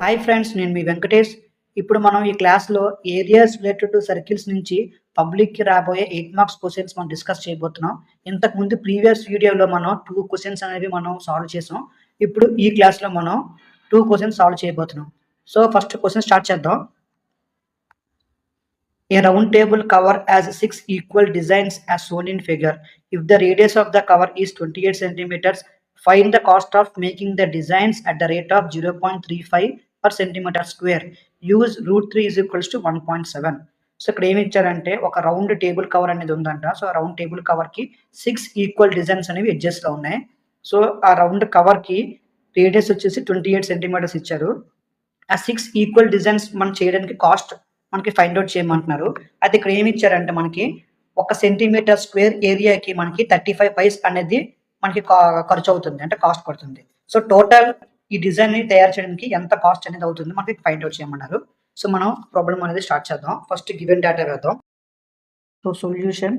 Hi friends, నేను మీ వెంకటేష్. ఇప్పుడు మనం ఈ క్లాస్లో ఏరియాస్ రిలేటెడ్ టు సర్కిల్స్ నుంచి పబ్లిక్కి రాబోయే 8 మార్క్స్ క్వశ్చన్స్ మనం డిస్కస్ చేయబోతున్నాం. ఇంతకుముందు ప్రీవియస్ వీడియోలో మనం 2 క్వశ్చన్స్ అనేవి మనం సాల్వ్ చేసాం. ఇప్పుడు ఈ క్లాస్లో మనం 2 క్వశ్చన్స్ సాల్వ్ చేయబోతున్నాం. సో ఫస్ట్ క్వశ్చన్ స్టార్ట్ చేద్దాం. A round table cover has 6 equal designs as shown in figure. If the radius of the cover is 28 centimeters, find the cost of making the designs at the rate of 0.35 per centimeter square. Use root 3 is equals to 1.7. So ఇక్కడ ఏమి ఇచ్చారంటే ఒక round table cover అనేది ఉందంట. So ఆ round table కవర్కి 6 equal designs అనేవి ఎడ్జెస్లో ఉన్నాయి. So ఆ రౌండ్ కవర్కి రేడియస్ వచ్చేసి 28 సెంటీమీటర్స్ ఇచ్చారు. ఆ 6 ఈక్వల్ డిజైన్స్ మనం చేయడానికి కాస్ట్ మనకి ఫైండ్ అవుట్ చేయమంటున్నారు. అయితే ఇక్కడ ఏమి ఇచ్చారంటే మనకి 1 సెంటీమీటర్ స్క్వేర్ ఏరియాకి మనకి 35 పైస్ అనేది మనకి ఖర్చు అవుతుంది, అంటే కాస్ట్ పడుతుంది. సో టోటల్ ఈ డిజైన్ ని తయారు చేయడానికి ఎంత కాస్ట్ అనేది అవుతుంది మనకి ఫైండ్ అవుట్ చేయమన్నారు. సో మనం ప్రాబ్లం అనేది స్టార్ట్ చేద్దాం. ఫస్ట్ గివెన్ డేటా వేద్దాం. సో సొల్యూషన్,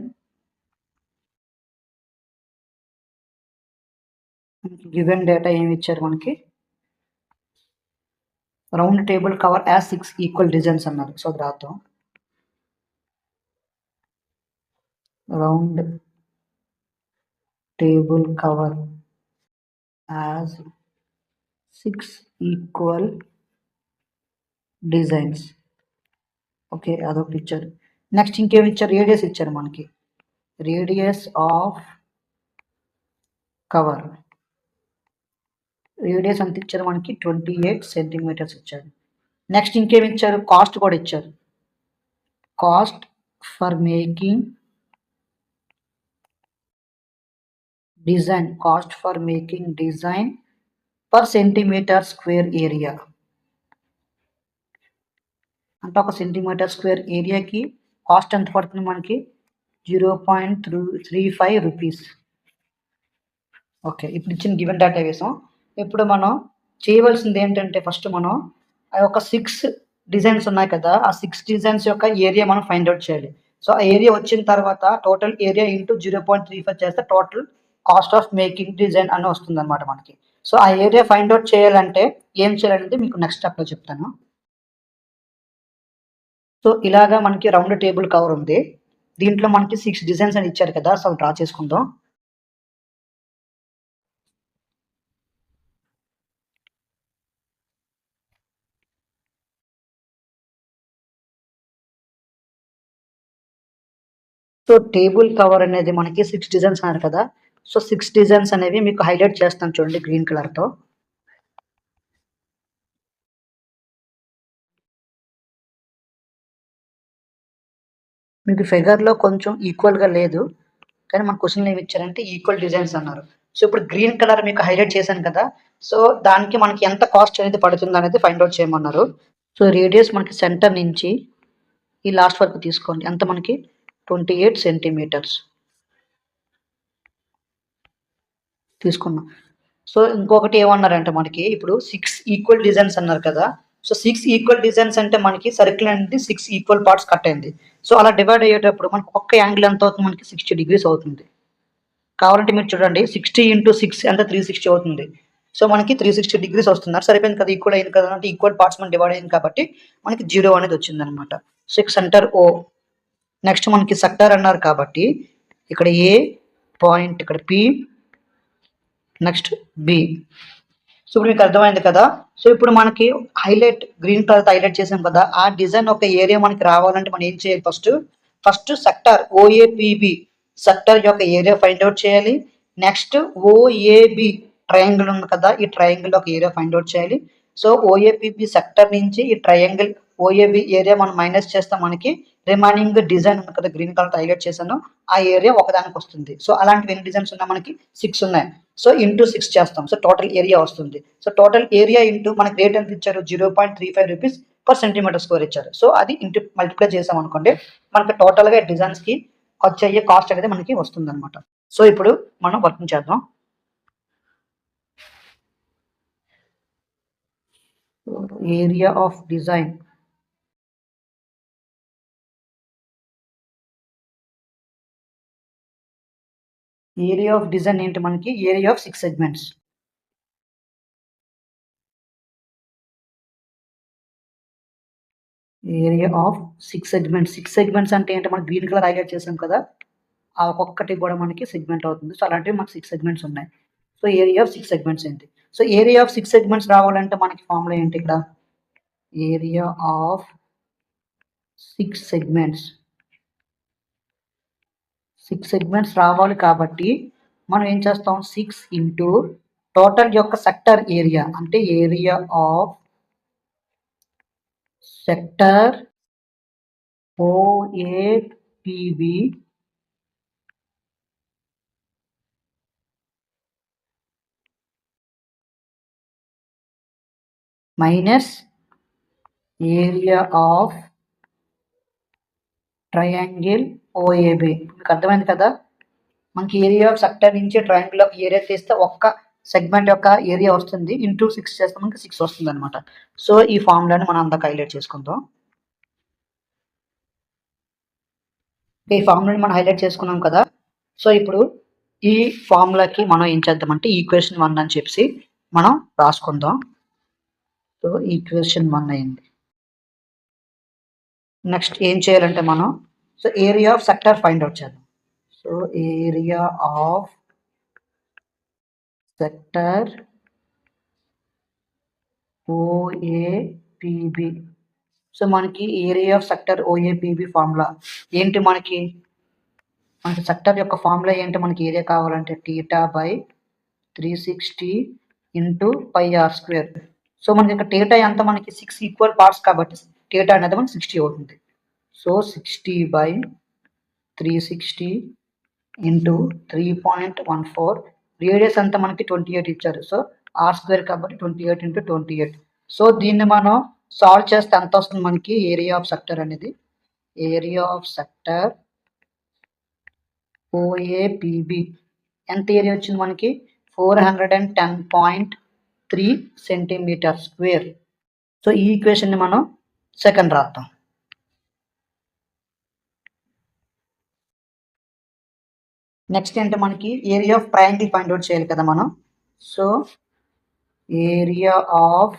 గివెన్ డేటా ఏమి ఇచ్చారు మనకి, round table cover as 6 equal designs అన్నారు. సో రాద్దాం. Round table cover as 6 equal designs. Okay, అదొకటి ఇచ్చారు. నెక్స్ట్ ఇంకేమి ఇచ్చారు, రేడియస్ ఇచ్చారు మనకి. రేడియస్ ఆఫ్ కవర్, రేడియస్ అంత ఇచ్చారు మనకి 28 సెంటీమీటర్స్ ఇచ్చారు. నెక్స్ట్ ఇంకేమి ఇచ్చారు, కాస్ట్ కూడా ఇచ్చారు. Cost for making design, cost for making design per centimetre square area. అంటే ఒక సెంటీమీటర్ స్క్వేర్ ఏరియాకి కాస్ట్ ఎంత పడుతుంది మనకి, 0.35 రూపీస్. ఓకే, ఇప్పుడు ఇచ్చిన గివెన్ డేటా వేసాం. ఇప్పుడు మనం చేయవలసింది ఏంటంటే ఫస్ట్ మనం ఆ యొక్క 6 డిజైన్స్ ఉన్నాయి కదా, ఆ 6 డిజైన్స్ యొక్క ఏరియా మనం ఫైండ్ అవుట్ చేయాలి. సో ఆ ఏరియా వచ్చిన తర్వాత టోటల్ ఏరియా ఇంటూ 0.35 చేస్తే total cost of making design అని వస్తుంది అనమాట మనకి. సో ఆ ఏరియా ఫైండ్ అవుట్ చేయాలంటే ఏం చేయాలంటే మీకు నెక్స్ట్ స్టెప్లో చెప్తాను. సో ఇలాగా మనకి రౌండ్ టేబుల్ కవర్ ఉంది. దీంట్లో మనకి 6 డిజైన్స్ అని ఇచ్చారు కదా, సో డ్రా చేసుకుందాం. సో టేబుల్ కవర్ అనేది మనకి 6 డిజైన్స్ అన్నారు కదా. సో 6 డిజైన్స్ అనేవి మీకు హైలైట్ చేస్తాను చూడండి గ్రీన్ కలర్తో. మీకు ఫిగర్లో కొంచెం ఈక్వల్గా లేదు, కానీ మన క్వశ్చన్లో ఏమి ఇచ్చారంటే ఈక్వల్ డిజైన్స్ అన్నారు. సో ఇప్పుడు గ్రీన్ కలర్ మీకు హైలైట్ చేశాను కదా, సో దానికి మనకి ఎంత కాస్ట్ అనేది పడుతుంది అనేది ఫైండ్ అవుట్ చేయమన్నారు. సో రేడియస్ మనకి సెంటర్ నుంచి ఈ లాస్ట్ వరకు తీసుకోండి. ఎంత మనకి 28 సెంటీమీటర్స్ తీసుకున్నాం. సో ఇంకొకటి ఏమన్నారంటే మనకి ఇప్పుడు 6 ఈక్వల్ డిజైన్స్ అన్నారు కదా. సో 6 ఈక్వల్ డిజైన్స్ అంటే మనకి సర్కిల్ అనేది 6 ఈక్వల్ పార్ట్స్ కట్ అయింది. సో అలా డివైడ్ అయ్యేటప్పుడు మనకి ఒక్క యాంగిల్ ఎంత అవుతుంది, మనకి 60 డిగ్రీస్ అవుతుంది. కావాలంటే మీరు చూడండి, 60 × 6 ఎంత 360 అవుతుంది. సో మనకి 360 డిగ్రీస్ వస్తుంది. సరిపోయింది కదా, ఈక్వల్ అయింది కదా, అంటే ఈక్వల్ పార్ట్స్ మనం డివైడ్ అయింది కాబట్టి మనకి 0 అనేది వచ్చింది అనమాట. So centre O. నెక్స్ట్ మనకి సెక్టర్ అన్నారు కాబట్టి ఇక్కడ ఏ పాయింట్, ఇక్కడ P, నెక్స్ట్ B. సో ఇప్పుడు మీకు అర్థమైంది కదా. సో ఇప్పుడు మనకి హైలైట్ గ్రీన్ కలర్ హైలైట్ చేసాం కదా, ఆ డిజైన్ ఒక ఏరియా మనకి రావాలంటే మనం ఏం చేయాలి, ఫస్ట్ సెక్టర్ OAPB సెక్టర్ యొక్క ఏరియా ఫైండ్ అవుట్ చేయాలి. నెక్స్ట్ OAB ట్రయాంగిల్ ఉంది కదా, ఈ ట్రయాంగిల్ ఒక ఏరియా ఫైండ్ అవుట్ చేయాలి. సో OAPB సెక్టర్ నుంచి ఈ ట్రయాంగిల్ OAB ఏరియా మనం మైనస్ చేస్తాం, మనకి రిమైనింగ్ డిజైన్ ఉంది కదా గ్రీన్ కలర్ హైలైట్ చేశాను, ఆ ఏరియా ఒకదానికి వస్తుంది. సో అలాంటివి ఎన్ని డిజైన్స్ ఉన్నాయి, మనకి 6 ఉన్నాయి. సో ఇంటూ 6 చేస్తాం, సో టోటల్ ఏరియా వస్తుంది. సో టోటల్ ఏరియా ఇంటూ మనకి రేట్ ఎంత ఇచ్చారు, 0.35 రూపీస్ పర్ సెంటీమీటర్ స్క్వేర్ ఇచ్చారు. సో అది ఇంటూ మల్టిప్లై చేసాం అనుకోండి, మనకి టోటల్గా డిజైన్స్కి ఖర్చు అయ్యే కాస్ట్ అనేది మనకి వస్తుంది అనమాట. సో ఇప్పుడు మనం వర్కింగ్ చేద్దాం. Area of design, area of design ఏంటి మనకి, area of 6 segments. Area of 6 segments. 6 segments అంటే ఏంటి? మనం గ్రీన్ కలర్ హైలైట్ చేసాం కదా! ఆ ఒక్కొక్కటి కూడా మనకి సెగ్మెంట్ అవుతుంది. సో, అలాంటివి మాకు 6 సెగ్మెంట్స్ ఉన్నాయి. సో, ఏరియా ఆఫ్ 6 సెగ్మెంట్స్ ఏంటి? సో, ఏరియా ఆఫ్ 6 సెగ్మెంట్స్ రావాలంటే మనకి ఫార్ములా ఏంటి ఇక్కడ? Area of 6 segments. 6 సెగ్మెంట్స్ రావాలి కాబట్టి మనం ఏం చేస్తాం? 6 ఇంటూ టోటల్ యొక్క సెక్టర్ ఏరియా అంటే area of sector OAPB minus area of triangle OAB. మీకు అర్థమైంది కదా? మనకి ఏరియా ఆఫ్ సెక్టర్ నుంచి ట్రయాంగిల్ ఆఫ్ ఏరియా తీస్తే ఒక్క సెగ్మెంట్ యొక్క ఏరియా వస్తుంది. ఇంటూ 6 చేస్తే మనకి 6 వస్తుంది అనమాట. సో, ఈ ఫార్ములాని మనం అందాక హైలైట్ చేసుకుందాం. ఈ ఫార్ములాని మనం హైలైట్ చేసుకున్నాం కదా! సో, ఇప్పుడు ఈ ఫార్ములాకి మనం ఏం చేద్దామంటే ఈక్వేషన్ 1 అని చెప్పేసి మనం రాసుకుందాం. సో, ఈక్వేషన్ 1 అయింది. నెక్స్ట్ ఏం చేయాలంటే మనం so, area of sector find out చేద్దాం. So, area of sector OAPB. So, మనకి area of sector OAPB formula ఏంటి? మనకి సెక్టర్ యొక్క ఫార్ములా ఏంటి? మనకి ఏరియా కావాలంటే theta by 360 into pi r square. So, మనకి ఇక్కడ టీటా ఎంత? మనకి 6 ఈక్వల్ పార్ట్స్ కాబట్టి టీటా అనేది మనకి 60 అవుతుంది. So, 60 by 360 into 3.14. రేడియస్ అంతా మనకి 28 ఇచ్చారు. సో, ఆర్ స్క్వేర్ కాబట్టి 28 ఇంటూ 28. సో, దీన్ని మనం సాల్వ్ చేస్తే ఎంత వస్తుంది మనకి ఏరియా ఆఫ్ సెక్టర్ అనేది? ఏరియా ఆఫ్ సెక్టర్ ఓఏపిబి ఎంత ఏరియా వచ్చింది మనకి? 410.3 సెంటీమీటర్ స్క్వేర్. సో, ఈ ఈక్వేషన్ని మనం సెకండ్ రాద్దాం. నెక్స్ట్ ఏంటి? మనకి area of triangle find out చేయాలి కదా మనం. So, area of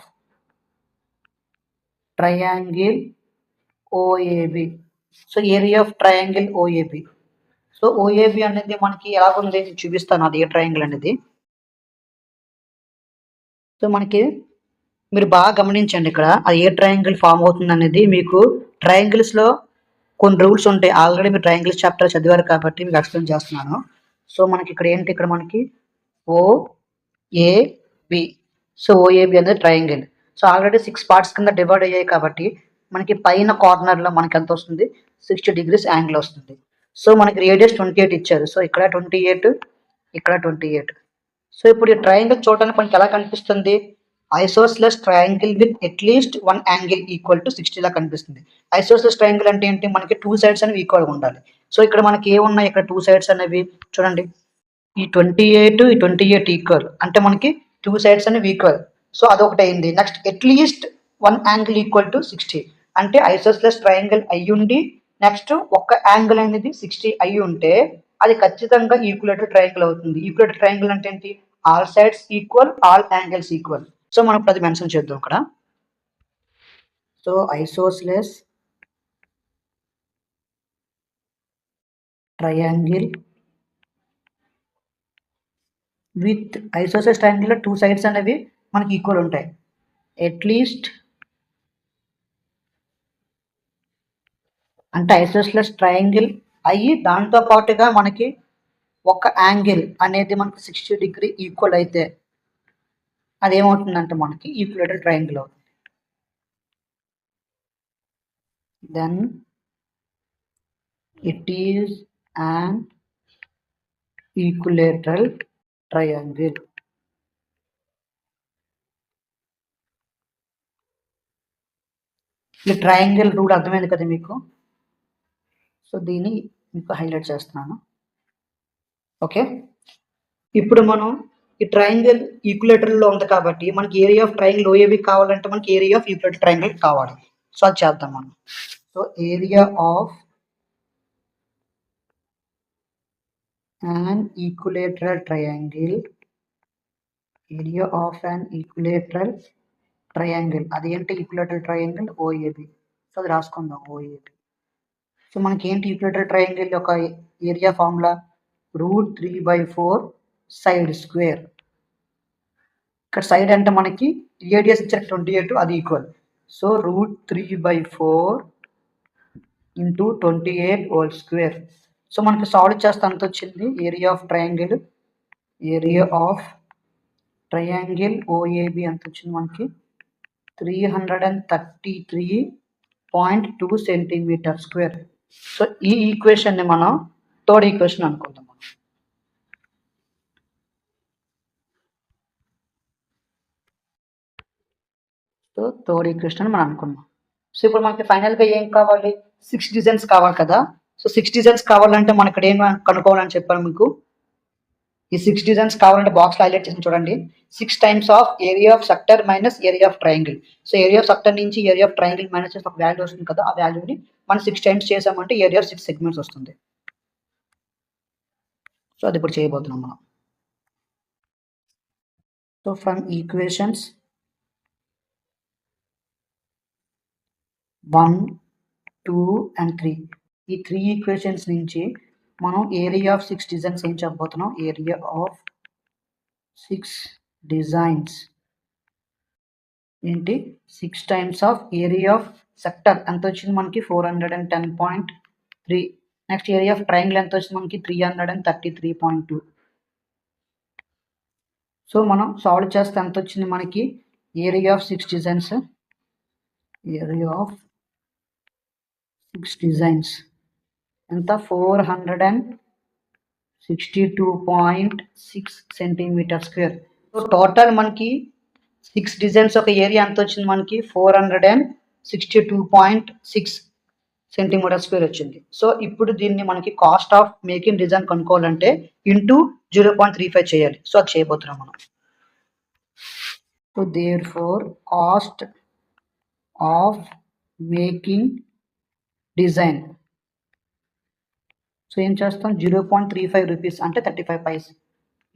triangle ఓఏబి. So, area of triangle ఓఏబి. So, ఓఏబి అనేది మనకి ఎలాగుంది చూపిస్తాను అది ఏ ట్రయాంగిల్ అనేది. సో, మనకి మీరు బాగా గమనించండి ఇక్కడ అది ఏ ట్రయాంగిల్ ఫామ్ అవుతుంది అనేది. మీకు ట్రయాంగిల్స్లో కొన్ని రూల్స్ ఉంటాయి. ఆల్రెడీ మీరు ట్రయాంగిల్స్ చాప్టర్ చదివారు కాబట్టి మీకు ఎక్స్ప్లెయిన్ చేస్తున్నాను. సో, మనకి ఇక్కడ ఏంటి? ఇక్కడ మనకి ఓఏబి. సో, ఓఏబి అనేది ట్రయాంగిల్. సో, ఆల్రెడీ 6 పార్ట్స్ కింద డివైడ్ అయ్యాయి కాబట్టి మనకి పైన కార్నర్లో మనకి ఎంత వస్తుంది? 60 degrees యాంగిల్ వస్తుంది. సో, మనకి రేడియస్ 28 ఇచ్చారు. సో, ఇక్కడ 28, ఇక్కడ 28. సో, ఇప్పుడు ఈ ట్రయాంగిల్ చూడడానికి మనకి ఎలా కనిపిస్తుంది? Isosceles triangle with at least 1 angle equal to 60 లా కనిపిస్తుంది. ఐసోస్లెస్ ట్రయాంగిల్ అంటే ఏంటి? మనకి 2 సైడ్స్ అనేవి ఈక్వల్గా ఉండాలి. సో, ఇక్కడ మనకి ఏమున్నాయి? ఇక్కడ 2 సైడ్స్ అనేవి చూడండి. ఈ 28 ఈక్వల్ అంటే మనకి 2 సైడ్స్ అనేవి ఈక్వల్. సో, అదొకటి అయింది. Next at least 1 angle equal to 60 అంటే ఐసోస్లెస్ ట్రయాంగిల్ అయ్యుండి నెక్స్ట్ ఒక్క యాంగిల్ అనేది 60 అయ్యి ఉంటే అది ఖచ్చితంగా ఈక్వలేటర్ ట్రయాంగిల్ అవుతుంది. ఈక్వలేటర్ ట్రయాంగిల్ అంటే ఏంటి? All sides equal, all angles equal. So, మనం ఇప్పుడు అది మెన్షన్ చేద్దాం ఇక్కడ. So, isosceles triangle with isosceles triangle 2 sides అనేవి మనకి ఈక్వల్ ఉంటాయి. అట్లీస్ట్ అంటే ఐసోస్లెస్ ట్రయాంగిల్ అయ్యి దాంతో పాటుగా మనకి ఒక యాంగిల్ అనేది మనకి 60 degree ఈక్వల్ అయితే అదేమవుతుందంటే మనకి ఈక్వలేటర్ ట్రయాంగిల్ అవుతుంది. Then it is an equilateral triangle. ఈ ట్రయాంగిల్ రూల్ అర్థమైంది కదా మీకు? సో, దీన్ని మీకు హైలైట్ చేస్తున్నాను. ఓకే, ఇప్పుడు మనం ఈ ట్రయాంగిల్ ఈక్వలేటర్లో ఉంది కాబట్టి మనకి ఏరియా ఆఫ్ ట్రయాంగిల్ ఓఏబి కావాలంటే మనకి ఏరియా ఆఫ్ ఈక్వలేటర్ ట్రయాంగిల్ కావాలి. సో, అది చేద్దాం మనం. So, area of an equilateral triangle, area of an equilateral triangle, అదేంటి ఈక్వలేటరల్ ట్రయాంగిల్ ఓఏబి. సో అది రాసుకుందాం ఓఏబి. సో మనకి ఏంటి ఈక్వేటర్ ట్రయాంగిల్ యొక్క ఏరియా ఫార్ములా √3/4 సైడ్ స్క్వేర్. ఇక్కడ సైడ్ అంటే మనకి రేడియస్ ఇచ్చారు 28, అది equal. So √3/4 into 28 whole square. So మనకి సాల్వ్ చేస్తే ఎంత వచ్చింది? ఏరియా ఆఫ్ ట్రయాంగిల్ ఓఏబి ఎంత వచ్చింది మనకి? 333.2 సెంటీమీటర్ స్క్వేర్. సో ఈ ఈక్వేషన్ని మనం థర్డ్ ఈక్వేషన్ అనుకుందాం. సో థర్డ్ ఈక్వేషన్ మనం అనుకున్నాం. సో ఇప్పుడు మనకి ఫైనల్గా ఏం కావాలి? 6 డిజైన్స్ కావాలి కదా. సో 6 డిజైన్స్ కావాలంటే మనం ఇక్కడ ఏం కనుక్కోవాలని చెప్పాను మీకు. ఈ 6 డిజైన్స్ కావాలంటే బాక్స్ హైలైట్ చేసి చూడండి. 6 times of area of sector minus area of triangle. So area of sector నుంచి ఏరియా ఆఫ్ ట్రయాంగిల్ మైనస్ చేస్తే ఒక వాల్యూ వస్తుంది కదా, ఆ వాల్యూని మనం 6 టైమ్స్ చేసామంటే ఏరియా ఆఫ్ 6 సెగ్మెంట్స్ వస్తుంది. సో అది ఇప్పుడు చేయబోతున్నాం మనం. సో ఫ్రమ్ ఈక్వేషన్స్ 1, 2 and 3, ఈ 3 ఈక్వేషన్స్ నుంచి మనం ఏరియా ఆఫ్ 6 డిజైన్స్ ఏం చెప్పబోతున్నాం? ఏరియా ఆఫ్ 6 డిజైన్స్ ఏంటి? 6 times of area of sector ఎంత వచ్చింది మనకి? 410.3. నెక్స్ట్ ఏరియా ఆఫ్ ట్రయాంగిల్ ఎంత వచ్చింది మనకి? 333.2. సో మనం సాల్వ్ చేస్తే ఎంత వచ్చింది మనకి? ఏరియా ఆఫ్ 6 డిజైన్స్ ఎంత? 462.6 సెంటీమీటర్ స్క్వేర్. సో టోటల్ మనకి 6 డిజైన్స్ ఒక ఏరియా ఎంత వచ్చింది మనకి? 462.6 సెంటీమీటర్ స్క్వేర్ వచ్చింది. సో ఇప్పుడు దీన్ని మనకి కాస్ట్ ఆఫ్ మేకింగ్ డిజైన్ కనుక్కోవాలంటే ఇంటూ 0.35 చేయాలి. సో అది చేయబోతున్నాం మనం. So therefore cost of making design. So ఏం చేస్తాం? 0.35 రూపీస్ అంటే 35 పైస్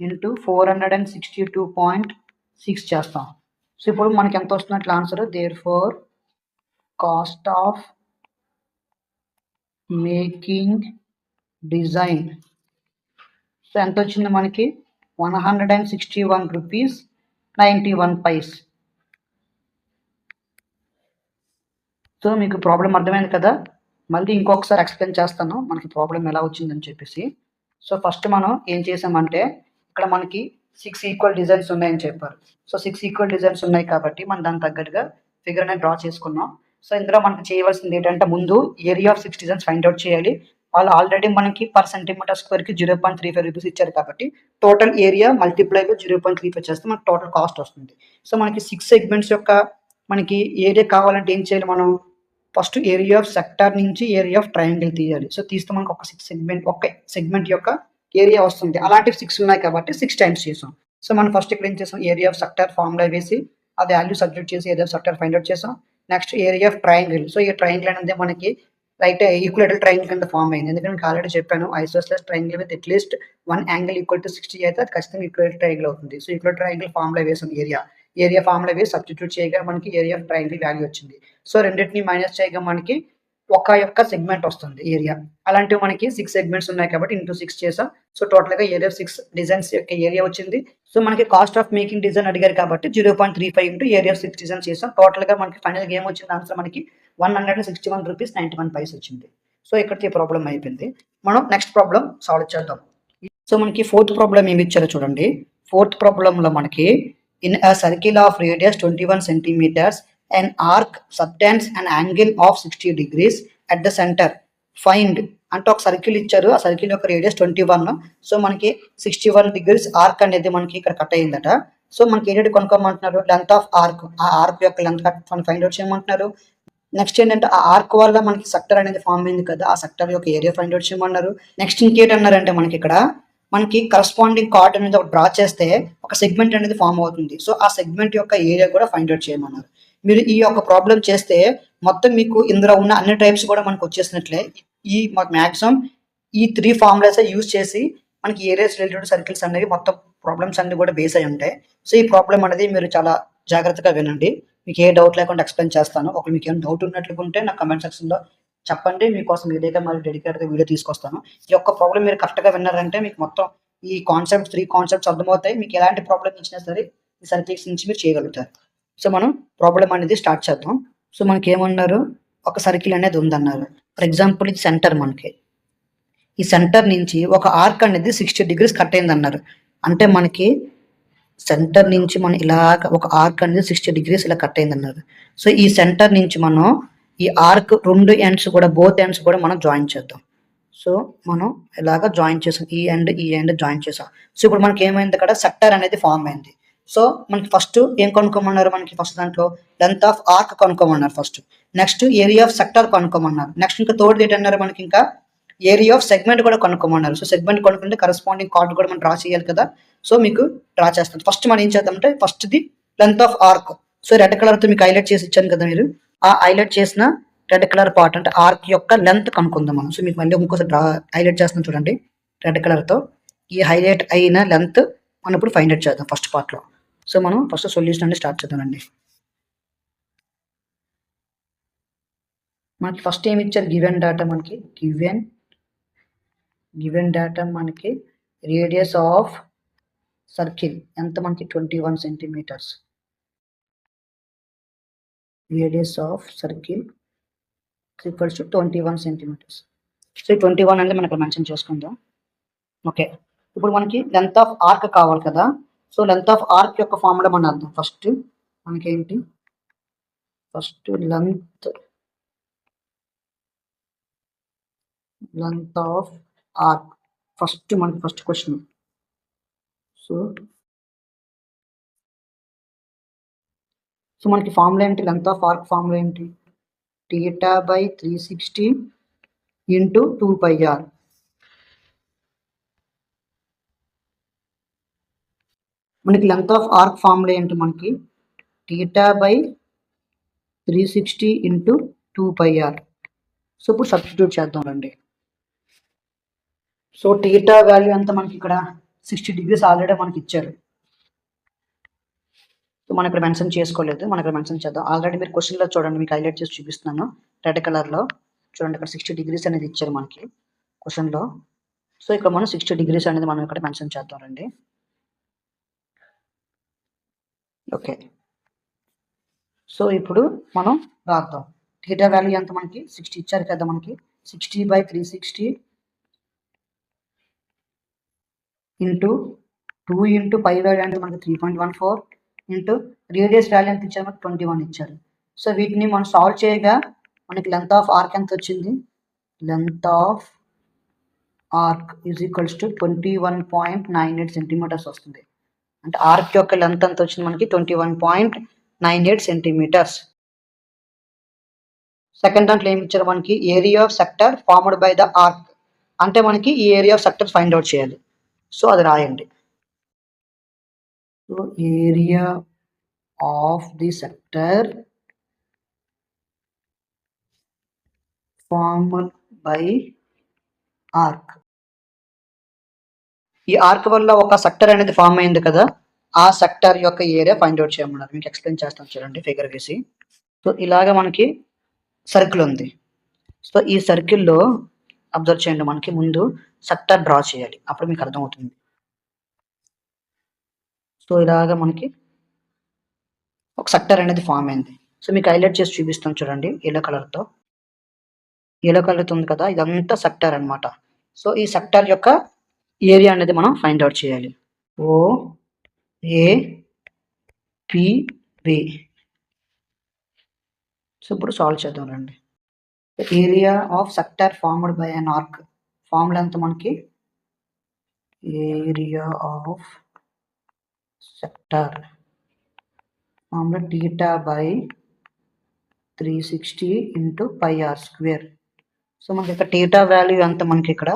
ఇంటూ 462.6 చేస్తాం. సో ఇప్పుడు మనకి ఎంత వస్తున్నట్లు answer? Therefore cost of making design. So ఎంత వచ్చింది మనకి? 161 రూపీస్ 91 పైస్. సో మీకు ప్రాబ్లం అర్థమైంది కదా. మళ్ళీ ఇంకొకసారి ఎక్స్ప్లెయిన్ చేస్తాను మనకి ప్రాబ్లం ఎలా వచ్చిందని చెప్పేసి. సో ఫస్ట్ మనం ఏం చేసామంటే ఇక్కడ మనకి 6 ఈక్వల్ డిజైన్స్ ఉన్నాయని చెప్పారు. సో 6 ఈక్వల్ డిజైన్స్ ఉన్నాయి కాబట్టి మనం దానికి తగ్గట్టుగా ఫిగర్ అనేది డ్రా చేసుకున్నాం. సో ఇందులో మనకి చేయవలసింది ఏంటంటే ముందు area of 6 designs find out చేయాలి. వాళ్ళు ఆల్రెడీ మనకి పర్ సెంటీమీటర్ స్క్వేర్కి 0.35 రూపీస్ ఇచ్చారు కాబట్టి టోటల్ ఏరియా మల్టిప్లై బై 0.35 చేస్తే మనకి టోటల్ కాస్ట్ వస్తుంది. సో మనకి 6 సెగ్మెంట్స్ యొక్క మనకి ఏరియా కావాలంటే ఏం చేయాలి? మనం ఫస్ట్ ఏరియా ఆఫ్ సెక్టార్ నుంచి ఏరియా ఆఫ్ ట్రయాంగిల్ తీయాలి. సో తీస్తే మనకు ఒక సెగ్మెంట్ యొక్క ఏరియా వస్తుంది. అలాంటివి 6 ఉన్నాయి కాబట్టి 6 టైమ్స్ చేసాం. సో మనం ఫస్ట్ ఇక్కడ ఏం చేసాం? ఏరియా ఆఫ్ సెక్టార్ ఫార్ములా వేసి ఆ వాల్యూ సబ్స్టిట్యూట్ చేసి area of sector find out చేసాం. Next area of triangle. So ఈ ట్రయాంగిల్ అనేది మనకి రైట్ ఈక్వలేటరల్ ట్రయాంగిల్ కింద ఫామ్ అయింది. ఎందుకంటే మీకు ఆల్రెడీ చెప్పాను isosceles triangle with at least 1 angle equal to 60 అయితే అది ఖచ్చితంగా ఈక్వలేటరల్ ట్రయాంగిల్ అవుతుంది. సో ఈక్వలేటరల్ ట్రయాంగిల్ ఫార్ములా వేసాం. ఏరియా ఫార్ములా వేసి సబ్స్టిట్యూట్ చేయగా మనకి ఏరియా ఆఫ్ ట్రయాంగిల్ వాల్యూ వచ్చింది. సో రెండింటిని మైనస్ చేయగా మనకి ఒక యొక్క సెగ్మెంట్ వస్తుంది ఏరియా. అలాంటివి మనకి 6 సెగ్మెంట్స్ ఉన్నాయి కాబట్టి ఇంటూ 6 చేసాం. సో టోటల్గా ఏరియా ఆఫ్ 6 డిజైన్స్ యొక్క ఏరియా వచ్చింది. సో మనకి కాస్ట్ ఆఫ్ మేకింగ్ డిజైన్ అడిగారు కాబట్టి 0.35 ఇంటూ ఏరియా ఆఫ్ 6 డిజైన్స్ చేసాం. టోటల్గా మనకి ఫైనల్గా ఏం వచ్చింది? ఆన్సర్ మనకి 161 రూపీస్ 91 పైస్ వచ్చింది. సో ఇక్కడికి ప్రాబ్లం అయిపోయింది. మనం నెక్స్ట్ ప్రాబ్లం సాల్వ్ చేద్దాం. సో మనకి ఫోర్త్ ప్రాబ్లం ఏమి ఇచ్చారో చూడండి. ఫోర్త్ ప్రాబ్లంలో మనకి in a circle of radius 21 centimeters, an arc subtends an angle of 60 degrees at the center. Find అంటే ఒక సర్కిల్ ఇచ్చారు. ఆ సర్కిల్ యొక్క రేడియస్ 21. సో మనకి 61 డిగ్రీస్ ఆర్క్ అనేది మనకి ఇక్కడ కట్ అయిందట. సో మనకి ఏంటంటే కొనుక్కోమంటున్నారు? Length of arc. ఆ ఆర్క్ యొక్క లెంత్ ఫైండ్ అవుట్ చేయమంటున్నారు. నెక్స్ట్ ఏంటంటే ఆ ఆర్క్ వల్ల మనకి సెక్టర్ అనేది ఫామ్ అయింది కదా, ఆ సెక్టర్ యొక్క ఏరియా ఫైండ్ అవుట్ చేయమన్నారు. నెక్స్ట్ ఇంకేంటన్నారంటే మనకి ఇక్కడ మనకి కరస్పాండింగ్ కార్డ్ అనేది ఒక డ్రా చేస్తే ఒక సెగ్మెంట్ అనేది ఫామ్ అవుతుంది. సో ఆ సెగ్మెంట్ యొక్క ఏరియా కూడా ఫైండ్ అవుట్ చేయమన్నారు. మీరు ఈ యొక్క ప్రాబ్లం చేస్తే మొత్తం మీకు ఇందులో ఉన్న అన్ని టైప్స్ కూడా మనకు వచ్చేసినట్లే. ఈ మ్యాక్సిమం ఈ 3 ఫార్ములాస్ యూజ్ చేసి మనకి ఏరియాస్ రిలేటెడ్ సర్కిల్స్ అనేవి మొత్తం ప్రాబ్లమ్స్ అన్ని కూడా బేస్ అయి ఉంటాయి. సో ఈ ప్రాబ్లం అనేది మీరు చాలా జాగ్రత్తగా వినండి. మీకు ఏ డౌట్ లేకుండా ఎక్స్ప్లెయిన్ చేస్తాను. ఒకవేళ మీకు ఏమైనా డౌట్ ఉన్నట్లుంటే నాకు కమెంట్ సెక్షన్‌లో చెప్పండి. మీకోసం ఇదైతే మరి డెడికేటెడ్‌గా వీడియో తీసుకొస్తాను. ఈ యొక్క ప్రాబ్లమ్ మీరు కరెక్ట్‌గా విన్నారంటే మీకు మొత్తం ఈ కాన్సెప్ట్స్ 3 కాన్సెప్ట్స్ అర్థమవుతాయి. మీకు ఎలాంటి ప్రాబ్లమ్ ఇచ్చినా సరే ఈ సర్కిల్స్ నుంచి మీరు చేయగలుగుతారు. సో, మనం ప్రాబ్లమ్ అనేది స్టార్ట్ చేద్దాం. సో, మనకేమన్నారు ఒక సర్కిల్ అనేది ఉందన్నారు. ఫర్ ఎగ్జాంపుల్ ఇది సెంటర్ మనకి. ఈ సెంటర్ నుంచి ఒక ఆర్క్ అనేది 60 డిగ్రీస్ కట్ అయిందన్నారు. అంటే మనకి సెంటర్ నుంచి మనం ఇలాగ ఒక ఆర్క్ అనేది 60 డిగ్రీస్ ఇలా కట్ అయిందన్నారు. సో, ఈ సెంటర్ నుంచి మనం ఈ ఆర్క్ 2 ఎండ్స్ కూడా బోత్ ఎండ్స్ కూడా మనం జాయిన్ చేద్దాం. సో, మనం ఇలాగ జాయిన్ చేసాం. ఈ ఎండ్ జాయిన్ చేసాం. సో, ఇప్పుడు మనకి ఏమైంది అక్కడ సెక్టర్ అనేది ఫార్మ్ అయింది. సో, మనకి ఫస్ట్ ఏం కనుక్కోమన్నారు మనకి ఫస్ట్ దాంట్లో లెంత్ ఆఫ్ ఆర్క్ కనుక్కోమన్నారు first. Next area of sector కనుక్కోమన్నారు. నెక్స్ట్ ఇంకా థర్డ్ ఏంటన్నారు మనకి ఇంకా ఏరియా ఆఫ్ సెగ్మెంట్ కూడా కనుక్కోమన్నారు. సో, సెగ్మెంట్ కనుక్కుంటే కరెస్పాండింగ్ కార్డ్ కూడా మనం డ్రా చేయాలి కదా. సో, మీకు డ్రా చేస్తాను. ఫస్ట్ మనం ఏం చేద్దామంటే ఫస్ట్‌ది length of arc. So, red కలర్‌తో మీకు హైలైట్ చేసి ఇచ్చాను కదా మీరు. ఆ హైలైట్ చేసిన రెడ్ కలర్ పార్ట్ అంటే ఆర్క్ యొక్క లెంత్ కనుక్కుందాం మనం. సో, మీకు మళ్ళీ ఇంకోసారి హైలైట్ చేస్తున్నాను చూడండి రెడ్ కలర్‌తో. ఈ హైలైట్ అయిన లెంత్ మనం ఇప్పుడు ఫైండ్ అవుట్ చేద్దాం ఫస్ట్ పార్ట్‌లో. సో, మనం ఫస్ట్ సొల్యూషన్ అనేది స్టార్ట్ చేద్దామండి. మనకి ఫస్ట్ ఏమి ఇచ్చారు గివెన్ డేటా మనకి గివెన్ డేటా మనకి రేడియస్ ఆఫ్ సర్కిల్ ఎంత మనకి 21 centimetres. Radius of circle equals to 21 centimetres. So, 21 అనేది మనం ఇక్కడ మెన్షన్ చేసుకుందాం. ఓకే. ఇప్పుడు మనకి లెంత్ ఆఫ్ ఆర్క్ కావాలి కదా. సో, లెంత్ ఆఫ్ ఆర్క్ యొక్క ఫార్ములా మనం అర్థం. ఫస్ట్ మనకేంటి first length of arc first మనకి ఫస్ట్ క్వశ్చన్. సో, మనకి ఫార్ములా ఏంటి లెంత్ ఆఫ్ ఆర్క్ ఫార్ములా ఏంటి θ బై 360 ఇంటూ 2πr. మనకి లెంత్ ఆఫ్ ఆర్క్ ఫార్ములా ఏంటి మనకి θ బై 360 ఇంటూ 2πr. సో, ఇప్పుడు సబ్స్టిట్యూట్ చేద్దాం రండి. సో, θ వాల్యూ ఎంత మనకి ఇక్కడ 60 డిగ్రీస్ ఆల్రెడీ మనకి ఇచ్చారు. సో, మనం ఇక్కడ మెన్షన్ చేసుకోలేదు. మనం ఇక్కడ మెన్షన్ చేద్దాం. ఆల్రెడీ మీరు క్వశ్చన్‌లో చూడండి మీకు హైలైట్ చేసి చూపిస్తున్నాను రెడ్ కలర్‌లో. చూడండి ఇక్కడ 60 డిగ్రీస్ అనేది ఇచ్చారు మనకి క్వశ్చన్‌లో. సో, ఇక్కడ మనం 60 డిగ్రీస్ అనేది మనం ఇక్కడ మెన్షన్ చేద్దాం రండి. ఓకే. సో, ఇప్పుడు మనం రాద్దాం. θ వాల్యూ ఎంత మనకి 60 ఇచ్చారు కదా మనకి 60 by 360 into 2 into pi value అంటే మనకి 3.14 ఇంటూ రేడియస్ వాల్యూ ఎంత ఇచ్చారు మనకి 21 ఇచ్చారు. సో, వీటిని మనం సాల్వ్ చేయగా మనకి లెంత్ ఆఫ్ ఆర్క్ ఎంత వచ్చింది length of arc is equals to 21.98 centimetres వస్తుంది. అంటే ఆర్క్ యొక్క లెంత్ ఎంత వచ్చింది మనకి 21.98 సెంటీమీటర్స్. సెకండ్ దాంట్లో ఏమి ఇచ్చారు మనకి area of sector formed by the arc. అంటే మనకి ఈ area of sector find out చేయాలి. సో, అది రాయండి. So, area of the sector formed by arc. ఈ ఆర్క్ వల్ల ఒక సెక్టర్ అనేది ఫామ్ అయింది కదా. ఆ సెక్టర్ యొక్క ఏరియా ఫైండ్ అవుట్ చేయమన్నారు. మీకు ఎక్స్ప్లెయిన్ చేస్తాను చూడండి ఫిగర్ వేసి. సో, ఇలాగ మనకి సర్కిల్ ఉంది. సో, ఈ సర్కిల్‌లో అబ్జర్వ్ చేయండి మనకి ముందు సెక్టర్ డ్రా చేయాలి. అప్పుడు మీకు అర్థమవుతుంది. సో, ఇలాగ మనకి ఒక సెక్టర్ అనేది ఫామ్ అయింది. సో, మీకు హైలైట్ చేసి చూపిస్తాను చూడండి యెల్లో కలర్‌తో. యెల్లో కలర్‌తో ఉంది కదా ఇదంతా సెక్టర్ అన్నమాట. సో, ఈ సెక్టర్ యొక్క ఏరియా అనేది మనం ఫైండ్ అవుట్ చేయాలి. OAPB. సో, ఇప్పుడు సాల్వ్ చేద్దాం రండి. Area of sector formed by an arc formula ఎంత మనకి area of sector formula θ by 360 into πr square. So, మనకి ఇక్కడ θ వాల్యూ ఎంత మనకి ఇక్కడ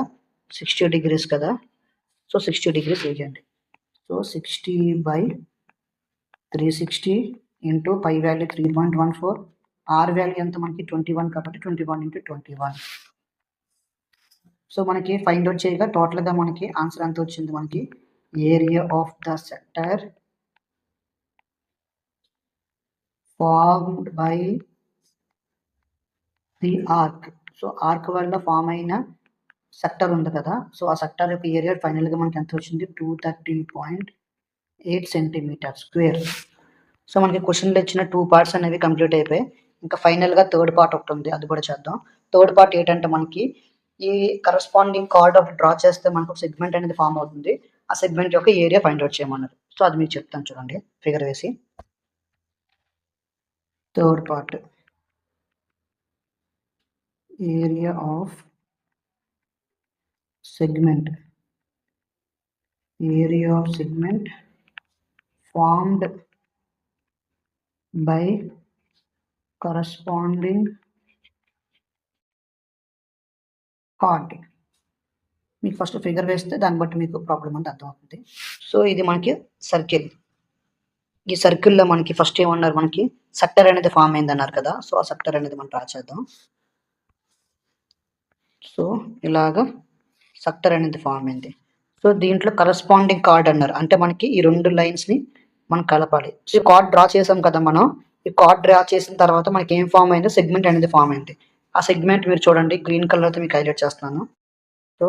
60 డిగ్రీస్ కదా. సో, 60 డిగ్రీస్ వేయండి. So, 60 by 360 into pi value 3.14 R value ఎంత మనకి 21 కాబట్టి 21 ఇంటూ 21. సో, మనకి ఫైండ్ అవుట్ చేయగా టోటల్‌గా మనకి ఆన్సర్ ఎంత వచ్చింది మనకి area of the sector formed by the arc. So arc వల్ల ఫామ్ అయిన సెక్టర్ ఉంది కదా, సో ఆ సెక్టర్ యొక్క ఏరియా ఫైనల్గా మనకి ఎంత వచ్చింది, 230.8 సెంటీమీటర్ స్క్వేర్. సో మనకి క్వశ్చన్లో ఇచ్చిన 2 పార్ట్స్ అనేవి కంప్లీట్ అయిపోయి ఇంకా ఫైనల్గా థర్డ్ పార్ట్ ఒకటి ఉంది, అది కూడా చేద్దాం. థర్డ్ పార్ట్ ఏంటంటే మనకి ఈ కరస్పాండింగ్ కార్డ్ ఆఫ్ డ్రా చేస్తే మనకు సెగ్మెంట్ అనేది ఫామ్ అవుతుంది. ఆ సెగ్మెంట్ యొక్క ఏరియా ఫైండ్ అవుట్ చేయమన్నారు. సో అది మీకు చెప్తాను చూడండి ఫిగర్ వేసి. Third part, area of segment formed by corresponding chord. మీకు ఫస్ట్ ఫిగర్ వేస్తే దాన్ని బట్టి మీకు ప్రాబ్లం అంతా అర్థమవుతుంది. సో ఇది మనకి సర్కిల్. ఈ సర్కిల్లో మనకి ఫస్ట్ ఏమన్నారు, మనకి సెక్టర్ అనేది ఫామ్ అయింది అన్నారు కదా, సో ఆ సెక్టర్ అనేది మనం డ్రా చేద్దాం. సో ఇలాగా సెక్టర్ అనేది ఫామ్ అయింది. సో దీంట్లో కరస్పాండింగ్ కార్డ్ అన్నారు, అంటే మనకి ఈ రెండు లైన్స్ని మనం కలపాలి. సో ఈ కార్డ్ డ్రా చేసాం కదా మనం, ఈ కార్డ్ డ్రా చేసిన తర్వాత మనకి ఏం ఫామ్ అయింది, సెగ్మెంట్ అనేది ఫామ్ అయింది. ఆ సెగ్మెంట్ మీరు చూడండి గ్రీన్ కలర్తో మీకు హైలైట్ చేస్తున్నాను. సో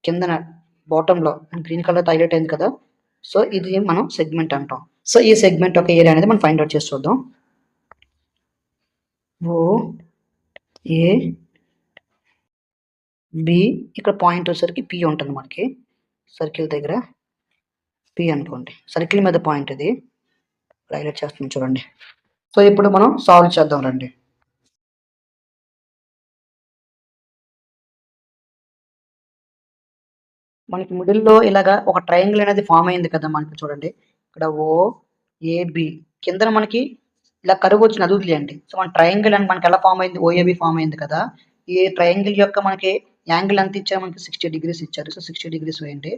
కింద బాటంలో గ్రీన్ కలర్తో హైలైట్ అయింది కదా, సో ఇది మనం సెగ్మెంట్ అంటాం. సో ఈ సెగ్మెంట్ ఒక ఏరియా అనేది మనం ఫైండ్ అవుట్ చేసి చూద్దాం. ఓ ఏ బి, ఇక్కడ పాయింట్ వచ్చేసరికి పి ఉంటుంది మనకి, సర్కిల్ దగ్గర పి అనుకోండి, సర్కిల్ మీద పాయింట్ ఇది హైలైట్ చేస్తున్నాం చూడండి. సో ఇప్పుడు మనం సాల్వ్ చేద్దాం రండి. మనకి మిడిల్లో ఇలాగా ఒక ట్రయాంగిల్ అనేది ఫామ్ అయింది కదా మనకి, చూడండి ఇక్కడ ఓ ఏబి కింద మనకి ఇలా కరువు వచ్చిన అది వదిలేయండి. సో మన ట్రయాంగిల్ అని మనకి ఎలా ఫామ్ అయింది, ఓఏబి ఫామ్ అయింది కదా. ఈ ట్రయాంగిల్ యొక్క మనకి యాంగిల్ ఎంత ఇచ్చారు, మనకి 60 degrees ఇచ్చారు. సో 60 degrees వేయండి.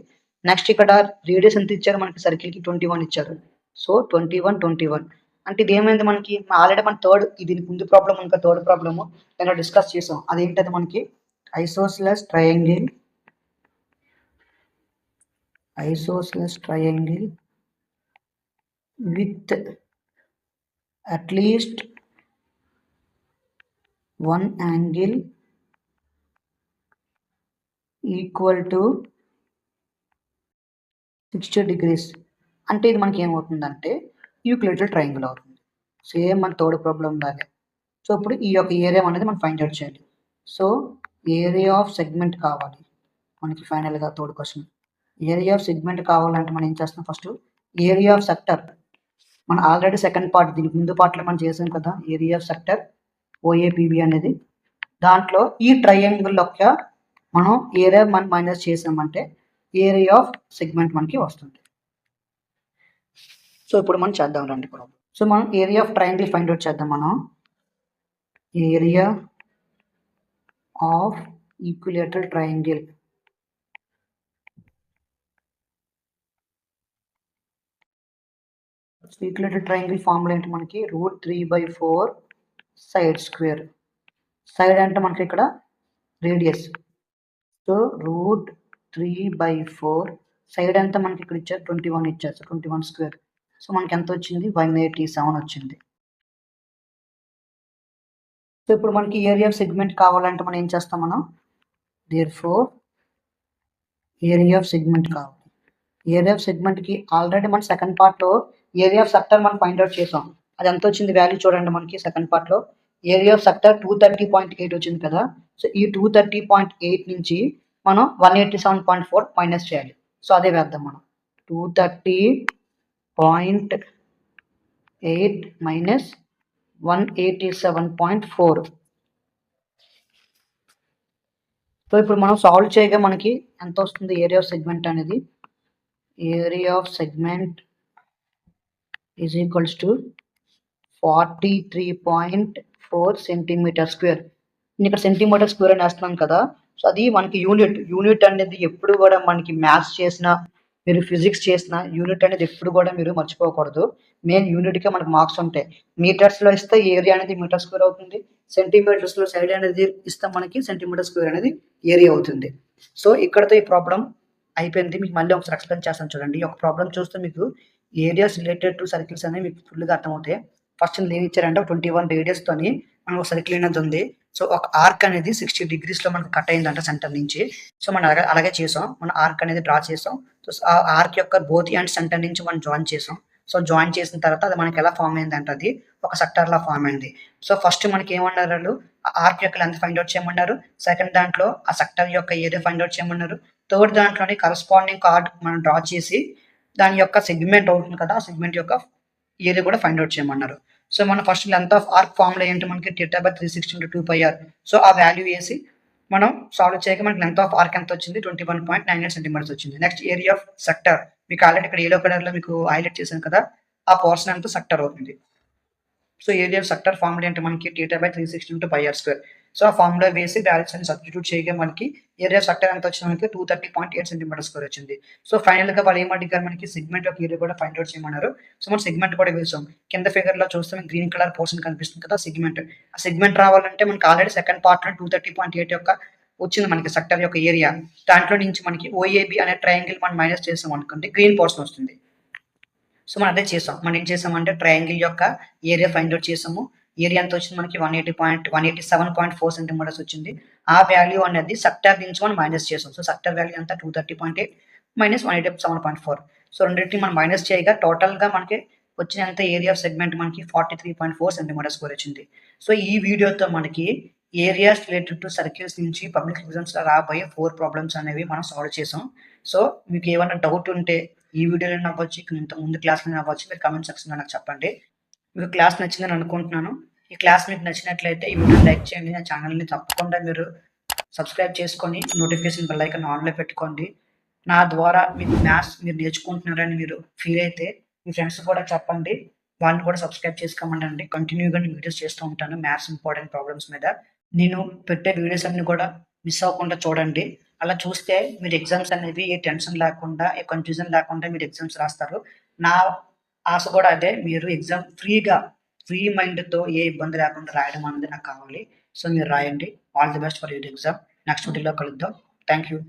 నెక్స్ట్ ఇక్కడ రేడియస్ ఎంత ఇచ్చారు, మనకి సర్కిల్కి 21 ఇచ్చారు. సో 21 అంటే ఇది ఏమైంది మనకి, ఆల్రెడీ మన థర్డ్ దీనికి ముందు ప్రాబ్లం ఇంకా థర్డ్ ప్రాబ్లము నేను డిస్కస్ చేసాం. అదేంటది మనకి isosceles triangle with at least one angle equal to 60 degrees. అంటే ఇది మనకి ఏమవుతుందంటే యూక్లిడియన్ ట్రయాంగిల్ అవుతుంది, సేమ్ మన థర్డ్ ప్రాబ్లం లాగే. సో ఇప్పుడు ఈ యొక్క ఏరియా అనేది మనం ఫైండ్ అవుట్ చేయాలి. సో ఏరియా ఆఫ్ సెగ్మెంట్ కావాలి మనకి ఫైనల్గా third question. Area of segment కావాలంటే మనం ఏం చేస్తాం, ఫస్ట్ ఏరియా ఆఫ్ సెక్టర్ మనం ఆల్రెడీ సెకండ్ పార్ట్ దీనికి ముందు పార్ట్లో మనం చేసాం కదా, ఏరియా ఆఫ్ సెక్టర్ ఓఏపీబీ అనేది. దాంట్లో ఈ ట్రయాంగిల్ యొక్క మనం ఏరియా మనం మైనస్ చేసామంటే ఏరియా ఆఫ్ సెగ్మెంట్ మనకి వస్తుంది. సో ఇప్పుడు మనం చేద్దాం రండి ప్రాబ్లం. సో మనం area of triangle find out చేద్దాం. మనం area of equilateral triangle equilateral triangle formula ఏంటి మనకి, √3/4 సైడ్ స్క్వేర్. సైడ్ అంటే మనకి ఇక్కడ రేడియస్. సో √3/4 సైడ్ ఎంత మనకి ఇక్కడ ఇచ్చారు 21 ఇచ్చారు. So 21 square. సో మనకి ఎంత వచ్చింది, 187 వచ్చింది. సో ఇప్పుడు మనకి ఏరియా ఆఫ్ సెగ్మెంట్ కావాలంటే మనం ఏం చేస్తాం, మనం దేర్ఫోర్ ఏరియా ఆఫ్ సెగ్మెంట్ కావాలి. ఏరియా ఆఫ్ సెగ్మెంట్కి ఆల్రెడీ మన సెకండ్ పార్ట్లో ఏరియా ఆఫ్ సెక్టర్ మనం ఫైండ్ అవుట్ చేసాం. అది ఎంత వచ్చింది వాల్యూ చూడండి, మనకి సెకండ్ పార్ట్లో ఏరియా ఆఫ్ సెక్టర్ 230.8 వచ్చింది కదా. సో ఈ 230.8 నుంచి మనం 187.4 మైనస్ చేయాలి. సో అదే వేద్దాం మనం, 230.8 మైనస్ 187.4. సో ఇప్పుడు మనం సాల్వ్ చేయగా మనకి ఎంత వస్తుంది ఏరియా ఆఫ్ సెగ్మెంట్ అనేది, area of segment is equals to 43.4 centimetre square. ఇక్కడ సెంటీమీటర్ స్క్వేర్ అని వేస్తున్నాం కదా, సో అది మనకి యూనిట్ అనేది ఎప్పుడు కూడా మనకి మ్యాథ్స్ చేసినా మీరు ఫిజిక్స్ చేసినా యూనిట్ అనేది ఎప్పుడు కూడా మీరు మర్చిపోకూడదు. మెయిన్ యూనిట్గా మనకు మార్క్స్ ఉంటాయి. మీటర్స్లో ఇస్తే ఏరియా అనేది మీటర్ స్క్వేర్ అవుతుంది, సెంటీమీటర్స్లో సైడ్ అనేది ఇస్తే మనకి సెంటీమీటర్ స్క్వేర్ అనేది ఏరియా అవుతుంది. సో ఇక్కడతో ఈ ప్రాబ్లం అయిపోయింది. మీకు మళ్ళీ ఒకసారి ఎక్స్ప్లెయిన్ చేస్తాను చూడండి. ఈ ఒక ప్రాబ్లం చూస్తే మీకు ఏరియాస్ రిలేటెడ్ టు సర్కిల్స్ అనేవి మీకు ఫుల్గా అర్థమవుతాయి. ఫస్ట్ ఏమి ఇచ్చారంటే 21 రేడియస్‌తోని మనకు ఒక సర్కిల్ అనేది ఉంది. సో, ఒక ఆర్క్ అనేది 60 డిగ్రీస్‌లో మనకు కట్ అయిందంట సెంటర్ నుంచి. సో, మనం అలాగే చేసాం. మనం ఆర్క్ అనేది డ్రా చేసాం. సో, ఆ ఆర్క్ యొక్క బోత్ ఎండ్స్ సెంటర్ నుంచి మనం జాయిన్ చేసాం. సో, జాయిన్ చేసిన తర్వాత అది మనకి ఎలా ఫార్మ్ అయిందంటే అది ఒక సెక్టార్‌లా ఫార్మ్ అయింది. సో, ఫస్ట్ మనకి ఏమన్నారు ఆళ్ళు ఆర్క్ యొక్క లెంగ్త్ ఫైండ్ ఔట్ చేయమన్నారు. సెకండ్ దాంట్లో ఆ సెక్టార్ యొక్క ఏరియా ఫైండ్ ఔట్ చేయమన్నారు. థర్డ్ దాంట్లోని కరస్పాండింగ్ కార్డ్ మనం డ్రా చేసి దాని యొక్క సెగ్మెంట్ అవుతుంది కదా! ఆ సెగ్మెంట్ యొక్క ఏరియా కూడా ఫైండ్ ఔట్ చేయమన్నారు. సో, మనం first length of arc formula ఏంటి మనకి θ/360 × 2πr. సో, ఆ వాల్యూ ఏసి మనం సాల్వ్ చేయగా మనకి లెంగ్త్ ఆఫ్ ఆర్క్ ఎంత వచ్చింది 21.98 సెంటీమీటర్స్ వచ్చింది. నెక్స్ట్ ఏరియా ఆఫ్ సెక్టార్ మీకు ఆల్రెడీ ఇక్కడ యెల్లో కలర్‌లో మీకు హైలైట్ చేశాను కదా! ఆ పోర్షన్ అంతా సెక్టార్ అవుతుంది. So, area of sector formula ఏంటి మనకి θ/360 × πr². సో, ఆ ఫార్ములా వేసి వాల్యూస్ అన్ని సబ్స్టిట్యూట్ చేయగా మనకి ఏరియా ఆఫ్ సెక్టార్ ఎంత వచ్చింది మనకి 230.8 సెంటీమీటర్ వచ్చింది. సో, ఫైనల్‌గా వాళ్ళు ఏం అడిగారు మనకి సెగ్మెంట్ యొక్క ఏరియా కూడా ఫైండ్ ఔట్ చేయమన్నారు. సో, మనం సెగ్మెంట్ కూడా వేసాం. కింద ఫిగర్‌లో చూస్తే మీకు గ్రీన్ కలర్ పోర్షన్ కనిపిస్తుంది కదా! సెగ్మెంట్. ఆ సెగ్మెంట్ రావాలంటే మనకి ఆల్రెడీ సెకండ్ పార్ట్‌లో 230.8 యొక్క వచ్చింది మనకి సెక్టార్ యొక్క ఏరియా. దాంట్లో నుంచి మనకి ఓఏబీ అనే ట్రయాంగిల్ మనం మైనస్ చేసామనుకోండి గ్రీన్ పోర్షన్ వస్తుంది. సో, మనం అదే చేసాం. మనం ఏం చేసామంటే ట్రయాంగిల్ యొక్క ఏరియా ఫైండ్ ఔట్ చేసాము. ఏరియా ఎంత వచ్చింది మనకి 187.4 సెంటీమీటర్స్ వచ్చింది. ఆ వాల్యూ అనేది సెక్టార్ నుంచి మనం మైనస్ చేసాం. సో, సెక్టార్ వాల్యూ ఎంత 230.8 మైనస్ 187.4. సో, రెండిటిని మనం మైనస్ చేయగా టోటల్‌గా మనకి వచ్చినంత ఏరియా ఆఫ్ సెగ్మెంట్ మనకి 43.4 సెంటీమీటర్ స్క్వేర్ వచ్చింది. సో, ఈ వీడియోతో మనకి ఏరియాస్ రిలేటెడ్ టు సర్కిల్స్ నుంచి పబ్లిక్ ఎగ్జామ్స్‌లో రాబోయే 4 ప్రాబ్లమ్స్ అనేవి మనం సాల్వ్ చేసాం. సో, మీకు ఏమన్నా డౌట్ ఉంటే ఈ వీడియోలోనే అవ్వచ్చు, ఇంతకు ముందు క్లాస్‌లోనే అవ్వచ్చు. మీరు కామెంట్ సెక్షన్‌లో నాకు చెప్పండి. మీకు క్లాస్ నచ్చిందని అనుకుంటున్నాను. ఈ క్లాస్ మీకు నచ్చినట్లయితే ఈ వీడియోని లైక్ చేయండి. నా ఛానెల్‌ని తప్పకుండా మీరు సబ్స్క్రైబ్ చేసుకొని నోటిఫికేషన్ బెల్ ఐకాన్ ఆన్‌లో పెట్టుకోండి. నా ద్వారా మీకు మ్యాథ్స్ మీరు నేర్చుకుంటున్నారని మీరు ఫీల్ అయితే మీ ఫ్రెండ్స్ కూడా చెప్పండి. వాళ్ళని కూడా సబ్స్క్రైబ్ చేసుకోమనండి. కంటిన్యూగా నేను వీడియోస్ చేస్తూ ఉంటాను మ్యాథ్స్ ఇంపార్టెంట్ ప్రాబ్లమ్స్ మీద. నేను పెట్టే వీడియోస్ అన్నీ కూడా మిస్ అవ్వకుండా చూడండి. అలా చూస్తే మీరు ఎగ్జామ్స్ అనేవి ఏ టెన్షన్ లేకుండా, ఏ కన్‌ఫ్యూజన్ లేకుండా మీరు ఎగ్జామ్స్ రాస్తారు. నా ఆశ కూడా అదే. మీరు ఎగ్జామ్ ఫ్రీ మైండ్‌తో ఏ ఇబ్బంది లేకుండా రాయడం అనేది నాకు కావాలి. సో, మీరు రాయండి. All the best for your exam. Next వీడియోలో కలుద్దాం. Thank you.